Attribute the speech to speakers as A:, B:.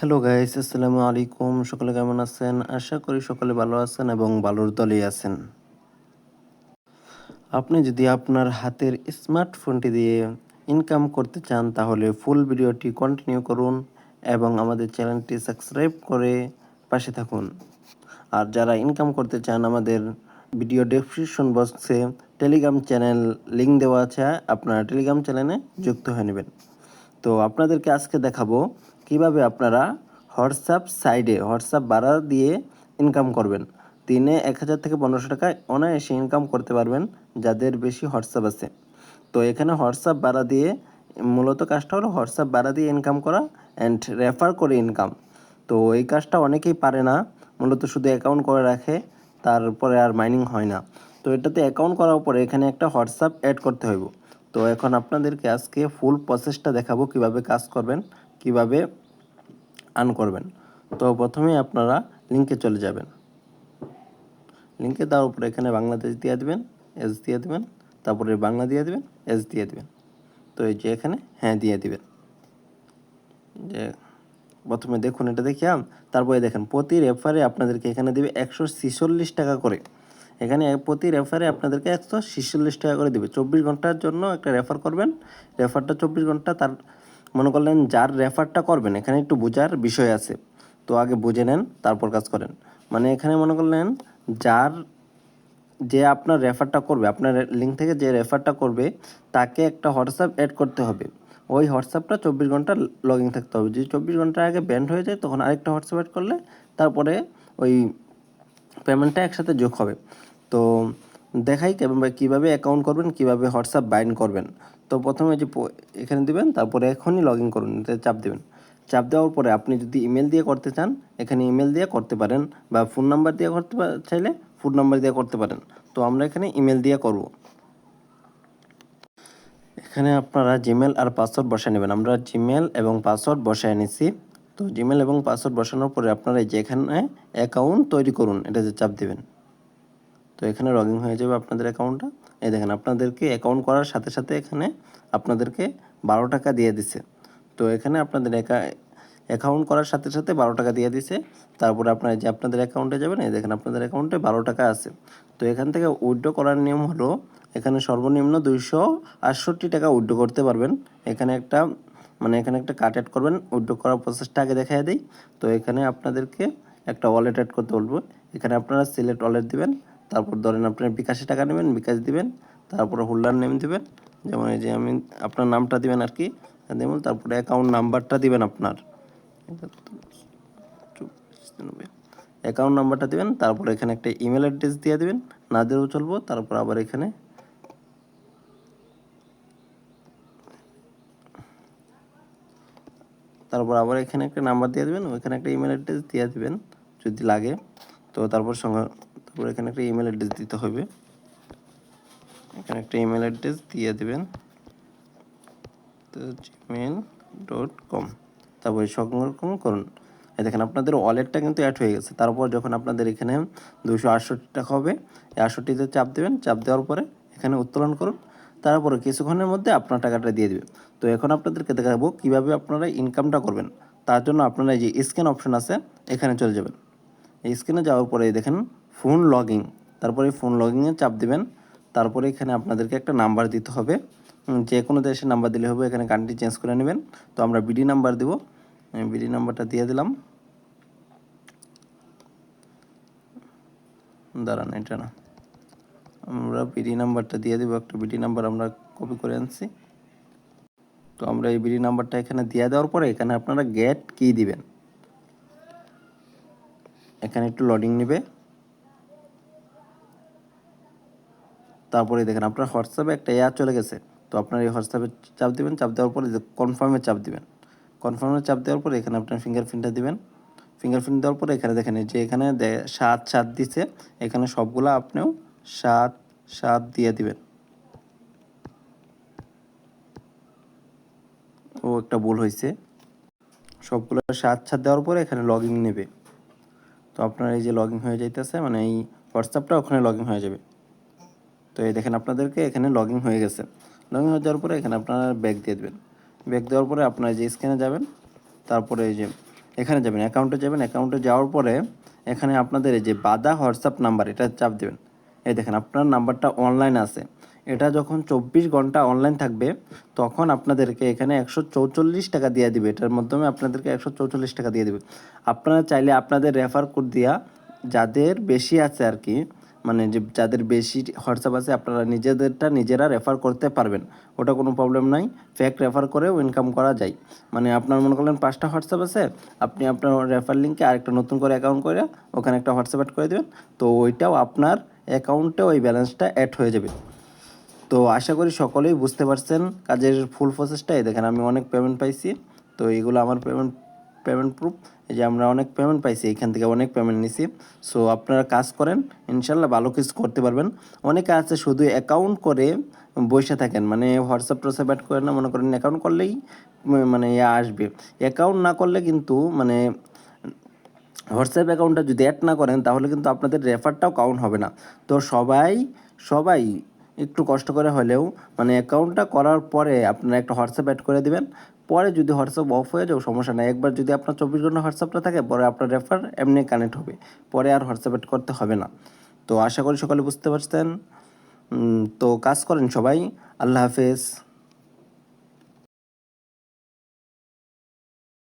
A: Hello guys, আসসালামু আলাইকুম। সকলে কেমন আছেন? আশা করি সকলে ভালো আছেন এবং ভালোর দলেই আছেন। আপনি যদি আপনার হাতের স্মার্টফোনটি দিয়ে ইনকাম করতে চান তাহলে ফুল ভিডিওটি কন্টিনিউ করুন এবং আমাদের চ্যানেলটি সাবস্ক্রাইব করে পাশে থাকুন। আর যারা ইনকাম করতে চান আমাদের ভিডিও ডেসক্রিপশন বক্সে টেলিগ্রাম চ্যানেল লিঙ্ক দেওয়া আছে, আপনারা টেলিগ্রাম চ্যানেলে যুক্ত হয়ে নেবেন। তো আপনাদেরকে আজকে দেখাবো কিভাবে আপনারা হোয়াটসঅ্যাপ ভাড়া দিয়ে ইনকাম করবেন। দিনে 1000 থেকে 1500 টাকায় অনায়াসে ইনকাম করতে পারবেন যাদের বেশি হোয়াটসঅ্যাপ আছে। তো এখানে হোয়াটসঅ্যাপ ভাড়া দিয়ে মূলত কাজটা হলো হোয়াটসঅ্যাপ ভাড়া দিয়ে ইনকাম করা অ্যান্ড রেফার করে ইনকাম। তো এই কাজটা অনেকেই পারে না, মূলত শুধু অ্যাকাউন্ট করে রাখে, তারপরে আর মাইনিং হয় না। তো এটাতে অ্যাকাউন্ট করার পরে এখানে একটা হোয়াটসঅ্যাপ অ্যাড করতে হইব। তো এখন আপনাদেরকে আজকে ফুল প্রসেসটা দেখাবো কিভাবে কাজ করবেন, কিভাবে আর্ন করবেন। তো প্রথমেই আপনারা লিঙ্কে চলে যাবেন। লিঙ্কে দেওয়ার উপরে এখানে বাংলাদেশ দিয়ে দেবেন, এস দিয়ে দেবেন, তারপরে বাংলা দিয়ে দেবেন, এস দিয়ে দেবেন। তো এই যে এখানে হ্যাঁ দিয়ে দিবেন। যে প্রথমে দেখুন এটা দেখিয়াম, তারপরে দেখেন প্রতি রেফারে আপনাদেরকে এখানে দেবে 146 টাকা করে। এখানে প্রতি রেফারে আপনাদেরকে 146 টাকা করে দেবে। 24 ঘন্টার জন্য একটা রেফার করবেন। রেফারটা 24 ঘন্টা, তার মনে করলেন যার রেফারটা করবেন, এখানে একটু বোঝার বিষয় আছে, তো আগে বুঝে নেন তারপর কাজ করেন। মানে এখানে মনে করলেন যে আপনার রেফারটা করবে, আপনার লিঙ্ক থেকে যে রেফারটা করবে তাকে একটা হোয়াটসঅ্যাপ অ্যাড করতে হবে। ওই হোয়াটসঅ্যাপটা 24 ঘন্টা লগইন থাকতে হবে। যদি 24 ঘন্টার আগে ব্যান্ড হয়ে যায় তখন আরেকটা হোয়াটসঅ্যাপ অ্যাড করলে তারপরে ওই পেমেন্টটা একসাথে যোগ হবে। তো দেখাই কীভাবে অ্যাকাউন্ট করবেন, কীভাবে হোয়াটসঅ্যাপ বাইন্ড করবেন। তো প্রথমে যে এখানে দিবেন, তারপরে এখনই লগ ইন করুন, চাপ দেবেন। চাপ দেওয়ার পরে আপনি যদি ইমেল দিয়ে করতে চান এখানে ইমেল দিয়ে করতে পারেন, বা ফোন নাম্বার দিয়ে করতে চাইলে ফোন নাম্বার দিয়ে করতে পারেন। তো আমরা এখানে ইমেল দিয়ে করব। এখানে আপনারা জিমেল আর পাসওয়ার্ড বসায় নেবেন। আমরা জিমেল এবং পাসওয়ার্ড বসায় নিছি। তো জিমেল এবং পাসওয়ার্ড বসানোর পরে আপনারা এই যে এখানে অ্যাকাউন্ট তৈরি করুন, এটা যে চাপ দেবেন। তো এখানে লগ ইন হয়ে যাবে আপনাদের অ্যাকাউন্টটা। এই দেখেন আপনাদেরকে অ্যাকাউন্ট করার সাথে সাথে এখানে আপনাদেরকে 12 টাকা দিয়ে দিছে। তো এখানে আপনাদের অ্যাকাউন্ট করার সাথে সাথে 12 টাকা দিয়ে দিছে। তারপরে আপনারা যে আপনাদের অ্যাকাউন্টে যাবেন, এই দেখেন আপনাদের অ্যাকাউন্টে 12 টাকা আছে। তো এখান থেকে উইথড্র করার নিয়ম হলো এখানে সর্বনিম্ন 268 টাকা উইথড্র করতে পারবেন। এখানে একটা কার্ড অ্যাড করবেন। উইথড্র করার প্রসেসটা আগে দেখাই দিই। তো এখানে আপনাদেরকে একটা ওয়ালেট অ্যাড করতে বলবো। এখানে আপনারা সিলেক্ট ওয়ালেট দিবেন। তারপর ধরেন আপনার বিকাশে টাকা নেবেন, বিকাশ দিবেন। তারপরে হোল্ডার নেম দিবেন, যেমন এই যে আমি আপনার নামটা দিবেন আর কি দেবেন। তারপরে অ্যাকাউন্ট নাম্বারটা দিবেন, আপনার অ্যাকাউন্ট নাম্বারটা দিবেন। তারপরে এখানে একটা ইমেল অ্যাড্রেস দিয়ে দিবেন, না দিলেও চলবো। তারপর আবার এখানে একটা নাম্বার দিয়ে দেবেন, ওইখানে একটা ইমেল অ্যাড্রেস দিয়ে দিবেন যদি লাগে। তো তারপর এখানে একটা ইমেল অ্যাড্রেস দিতে হবে। এখানে একটা ইমেল অ্যাড্রেস দিয়ে দেবেন, তো gmail.com। তারপরে সংরক্ষণ করুন। এই দেখেন আপনাদের ওয়ালেটটা কিন্তু অ্যাড হয়ে গেছে। তারপর যখন আপনাদের এখানে 268 টাকা হবে, এই 68তে চাপ দেবেন। চাপ দেওয়ার পরে এখানে উত্তোলন করুন। তারপরে কিছুক্ষণের মধ্যে আপনার টাকাটা দিয়ে দেবে। তো এখন আপনাদেরকে দেখাবো কীভাবে আপনারা ইনকামটা করবেন। তার জন্য আপনারা এই যে স্ক্যান অপশন আছে এখানে চলে যাবেন। এই স্ক্যানে যাওয়ার পরে দেখেন ফোন লগইন, তারপরে ফোন লগইনে চাপ দিবেন। তারপরে এখানে আপনাদেরকে একটা নাম্বার দিতে হবে, যে কোনো দেশের নাম্বার দিলে হবে। এখানে কান্ট্রি চেঞ্জ করে নেবেন। তো আমরা বিডি নাম্বার দেব, আমি বিডি নাম্বারটা দিয়ে দিলাম। দাঁড়ান, এটা না, আমরা বিডি নাম্বারটা দিয়ে দেবো। একটা বিডি নাম্বার আমরা কপি করে আনছি। তো আমরা এই বিডি নাম্বারটা এখানে দিয়ে দেওয়ার পরে এখানে আপনারা গেট কি দিবেন। এখানে একটু লোডিং নেবে। তারপরে দেখেন আপনার হোয়াটসঅ্যাপে একটা চলে গেছে। তো আপনার এই হোয়াটসঅ্যাপে চাপ দিবেন। চাপ দেওয়ার পরে কনফার্মে চাপ দিবেন। কনফার্মে চাপ দেওয়ার পরে এখানে আপনার ফিঙ্গারপ্রিন্টটা দিবেন। ফিঙ্গারপ্রিন্ট দেওয়ার পরে এখানে দেখেন যে এখানে 7 দিছে, এখানে সবগুলো আপনিও 7 দিয়ে দিবেন। ও একটা ভুল হয়েছে, সবগুলো 7 দেওয়ার পরে এখানে লগ ইন নেবে। তো আপনার এই যে লগ ইন হয়ে যাইতেছে, মানে এই হোয়াটসঅ্যাপটা ওখানে লগ ইন হয়ে যাবে। তো এই দেখেন আপনাদেরকে এখানে লগ ইন হয়ে গেছে। লগ ইন হয়ে যাওয়ার পরে এখানে আপনারা ব্যাক দিয়ে দেবেন। ব্যাক দেওয়ার পরে আপনারা যে স্ক্যানে যাবেন, তারপরে এই যে এখানে যাবেন, অ্যাকাউন্টে যাবেন। অ্যাকাউন্টে যাওয়ার পরে এখানে আপনাদের এই যে বাদা হোয়াটসঅ্যাপ নাম্বার, এটা চাপ দেবেন। এই দেখেন আপনার নাম্বারটা অনলাইন আছে। এটা যখন 24 ঘন্টা অনলাইন থাকবে তখন আপনাদেরকে এখানে 144 টাকা দিয়ে দিবে। এটার মাধ্যমে আপনাদেরকে 144 টাকা দিয়ে দিবে। আপনারা চাইলে আপনাদের রেফার কোড দিয়া, যাদের বেশি আছে আর কি, মানে যে যাদের বেশি হোয়াটসঅ্যাপ আছে, আপনারা নিজেদেরটা নিজেরা রেফার করতে পারবেন। ওটা কোনো প্রবলেম নাই। ফেক রেফার করেও ইনকাম করা যায়। মানে আপনার মনে করলেন 5টা হোয়াটসঅ্যাপ আছে, আপনি আপনার রেফার লিঙ্কে আরেকটা নতুন করে অ্যাকাউন্ট করে ওখানে একটা হোয়াটসঅ্যাপ অ্যাড করে দেবেন। তো ওইটাও আপনার অ্যাকাউন্টে ওই ব্যালেন্সটা অ্যাড হয়ে যাবে। তো আশা করি সকলেই বুঝতে পারছেন কাজের ফুল প্রসেসটা। এই দেখেন আমি অনেক পেমেন্ট পাইছি। তো এইগুলো আমার পেমেন্ট প্রুফ। এই যে আমরা অনেক পেমেন্ট পাইছি, এখান থেকে অনেক পেমেন্ট নিছি। সো আপনারা কাজ করেন, ইনশাল্লাহ ভালো কিছু করতে পারবেন। অনেকে আছে শুধু অ্যাকাউন্ট করে বসে থাকেন, মানে হোয়াটসঅ্যাপ টোয়াটসঅ্যাপ অ্যাড করে না, মনে করেন অ্যাকাউন্ট করলেই মানে আসবে। অ্যাকাউন্ট না করলে কিন্তু মানে হোয়াটসঅ্যাপ অ্যাকাউন্টটা যদি অ্যাড না করেন তাহলে কিন্তু আপনাদের রেফারটাও কাউন্ট হবে না। তো সবাই একটু কষ্ট করে হলেও মানে অ্যাকাউন্টটা করার পরে আপনারা একটা হোয়াটসঅ্যাপ অ্যাড করে দিবেন। পরে যদি হোয়াটসঅ্যাপ অফ হয়ে যাও সমস্যা নাই, একবার যদি আপনার 24 ঘন্টা হোয়াটসঅ্যাপটা থাকে পরে আপনার রেফার এমনি কানেক্ট হবে, পরে আর হোয়াটসঅ্যাপ অ্যাড করতে হবে না। তো আশা করি সকলে বুঝতে পারছেন। তো কাজ করেন সবাই। আল্লাহ হাফেজ।